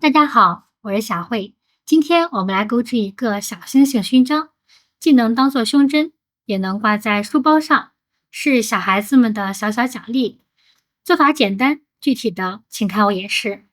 大家好，我是小慧。今天我们来钩织一个小星星勋章，既能当做胸针，也能挂在书包上，是小孩子们的小小奖励。做法简单，具体的请看我演示。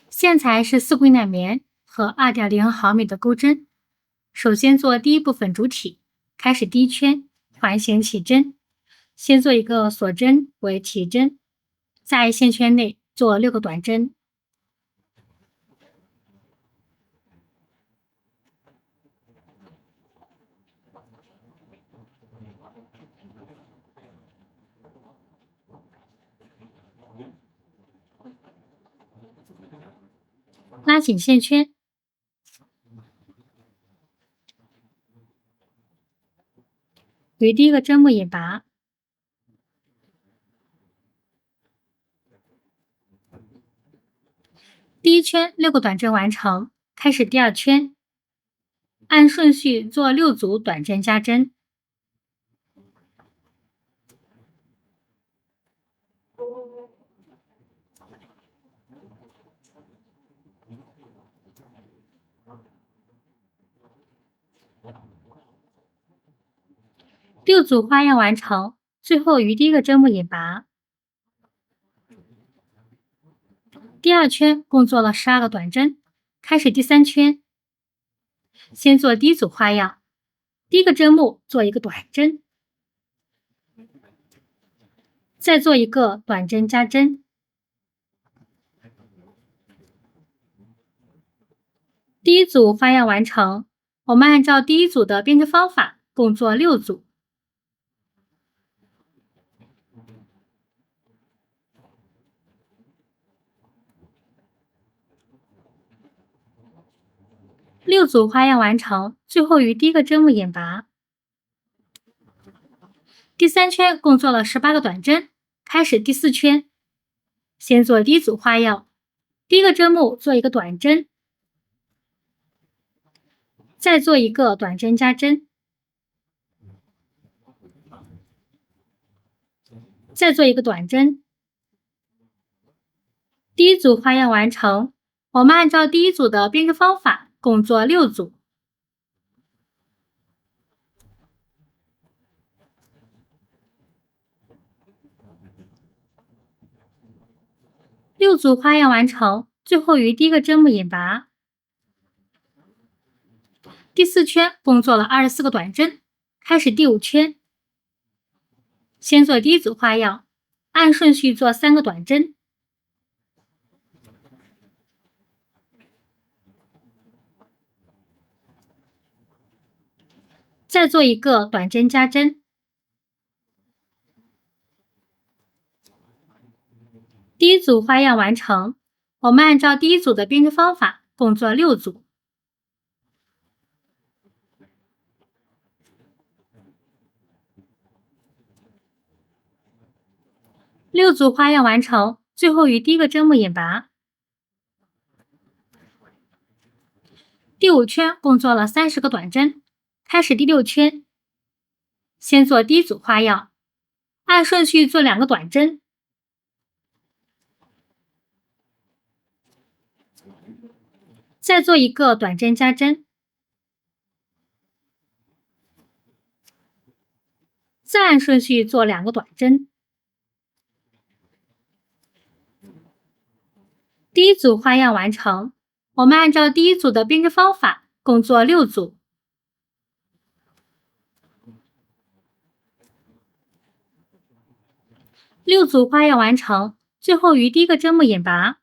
线材是4硅奶棉和2.0毫米的钩针。首先做第一部分主体，开始第一圈，环形起针，先做一个锁针为体针，在线圈内做6个短针。拉紧线圈，于第一个针目引拔，第一圈6个短针完成，开始第二圈，按顺序做6组短针加针。6组花样完成，最后于第一个针目引拔。第二圈共做了12个短针，开始第3圈，先做第一组花样，第一个针目做一个短针，再做一个短针加针。第一组花样完成，我们按照第一组的编织方法共做6组。6组花样完成，最后于第一个针目引拔。第3圈共做了18个短针，开始第4圈，先做第一组花样，第一个针目做一个短针，再做一个短针加针，再做一个短针。第一组花样完成，我们按照第一组的编织方法共做6组。6组花样完成，最后于第一个针目引拔。第4圈共做了24个短针，开始第5圈，先做第一组花样，按顺序做3个短针，再做一个短针加针。第一组花样完成，我们按照第一组的编织方法共做6组。6组花样完成，最后于第一个针目引拔。第5圈共做了30个短针，开始第6圈，先做第一组花样，按顺序做2个短针，再做一个短针加针，再按顺序做2个短针。第一组花样完成，我们按照第一组的编织方法共做6组。6组花样完成，最后于第一个针目引拔。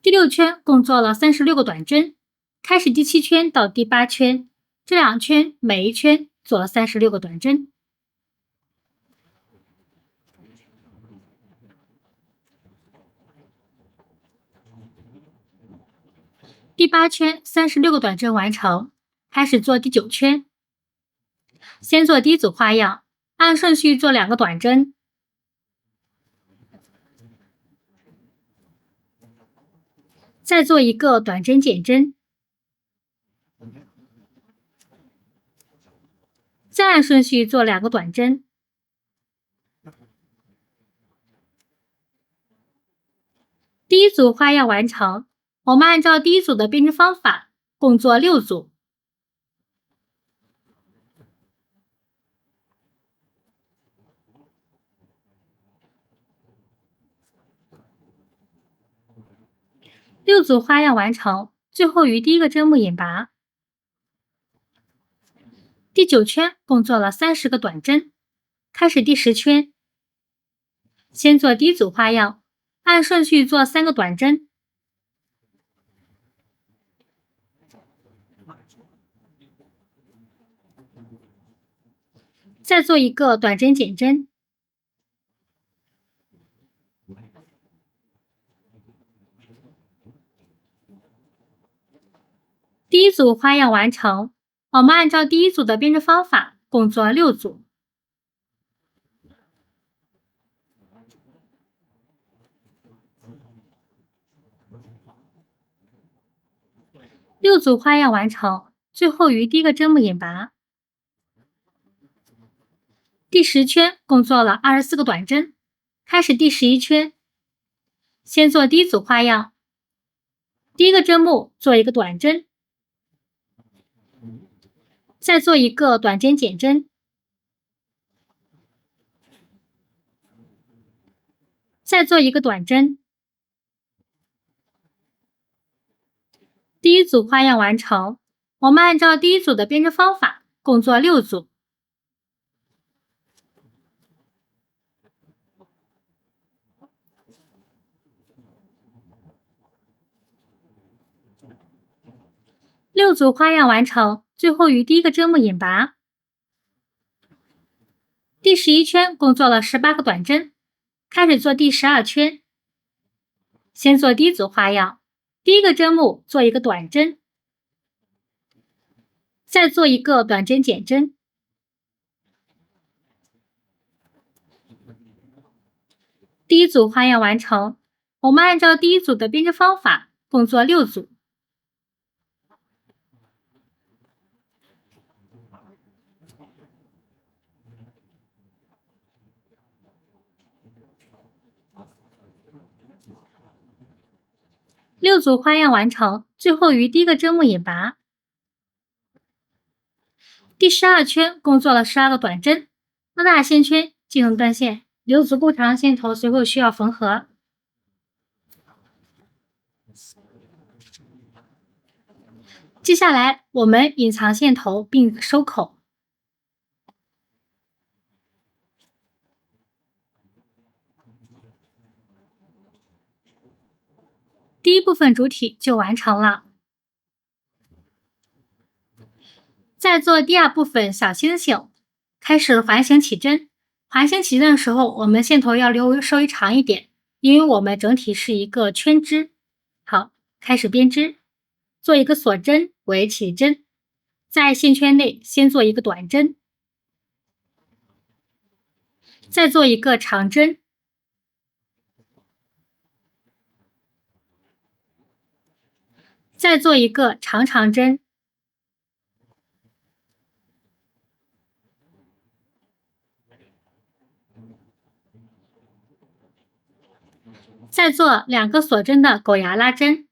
第6圈共做了36个短针，开始第7圈到第8圈，这2圈每一圈做了36个短针。第8圈36个短针完成，开始做第9圈，先做第一组花样，按顺序做2个短针，再做一个短针减针，再按顺序做2个短针，第一组花样完成，我们按照第一组的编织方法，共做6组。6组花样完成，最后于第一个针目引拔。第9圈共做了30个短针，开始第10圈。先做第一组花样，按顺序做3个短针，再做一个短针减针。第一组花样完成，我们按照第一组的编织方法，共做6组。6组花样完成，最后于第一个针目引拔。第10圈共做了24个短针，开始第11圈。先做第一组花样，第一个针目做一个短针，再做一个短针减针，再做一个短针。第一组花样完成，我们按照第一组的编织方法，共做6组。6组花样完成，最后于第一个针目引拔。第11圈共做了18个短针，开始做第12圈。先做第一组花样，第一个针目做一个短针，再做一个短针减针。第一组花样完成，我们按照第一组的编织方法，共做6组。6组花样完成，最后于第一个针目引拔。第12圈共做了12个短针，拉大线圈进行断线，留足够长的线头，随后需要缝合。接下来我们隐藏线头并收口。第一部分主体就完成了。再做第二部分小星星，开始环形起针。环形起针的时候，我们线头要留稍微长一点，因为我们整体是一个圈织。好，开始编织，做一个锁针为起针，在线圈内先做一个短针，再做一个长针，再做一个长针，再做2个锁针的狗牙拉针，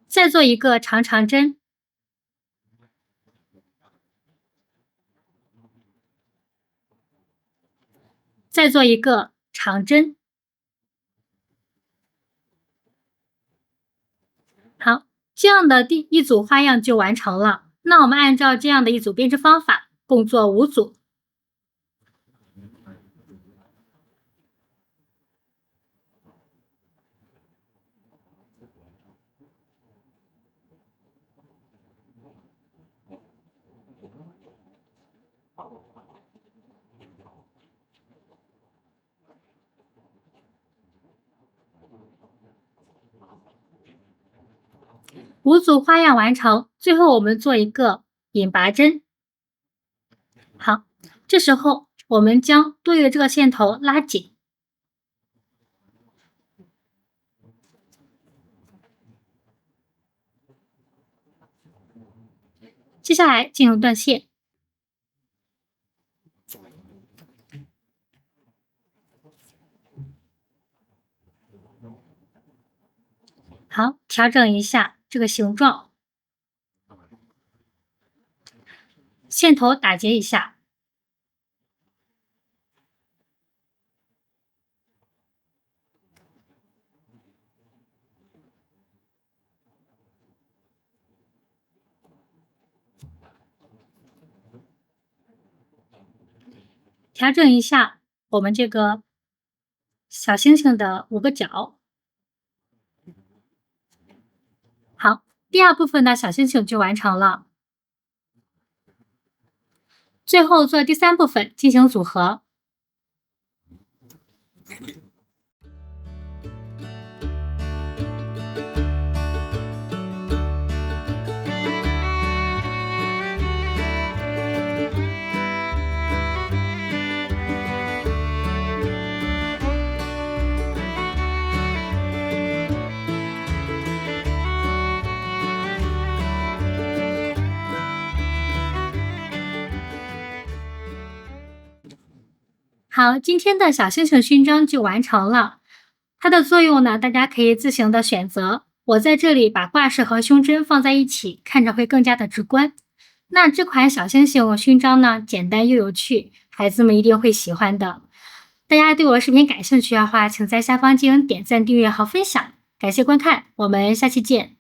再做一个长针，再做一个长针。好，这样的第一组花样就完成了。那我们按照这样的一组编织方法，共做5组。5组花样完成，最后我们做一个引拔针。好，这时候我们将多余的这个线头拉紧。接下来进入断线。好，调整一下这个形状，线头打结一下。调整一下我们这个小星星的5个角。好，第二部分的小星星就完成了。最后做第3部分进行组合。好，今天的小星星勋章就完成了。它的作用呢，大家可以自行的选择。我在这里把挂饰和胸针放在一起，看着会更加的直观。那这款小星星勋章呢，简单又有趣，孩子们一定会喜欢的。大家对我的视频感兴趣的话，请在下方进行点赞、订阅和分享。感谢观看，我们下期见。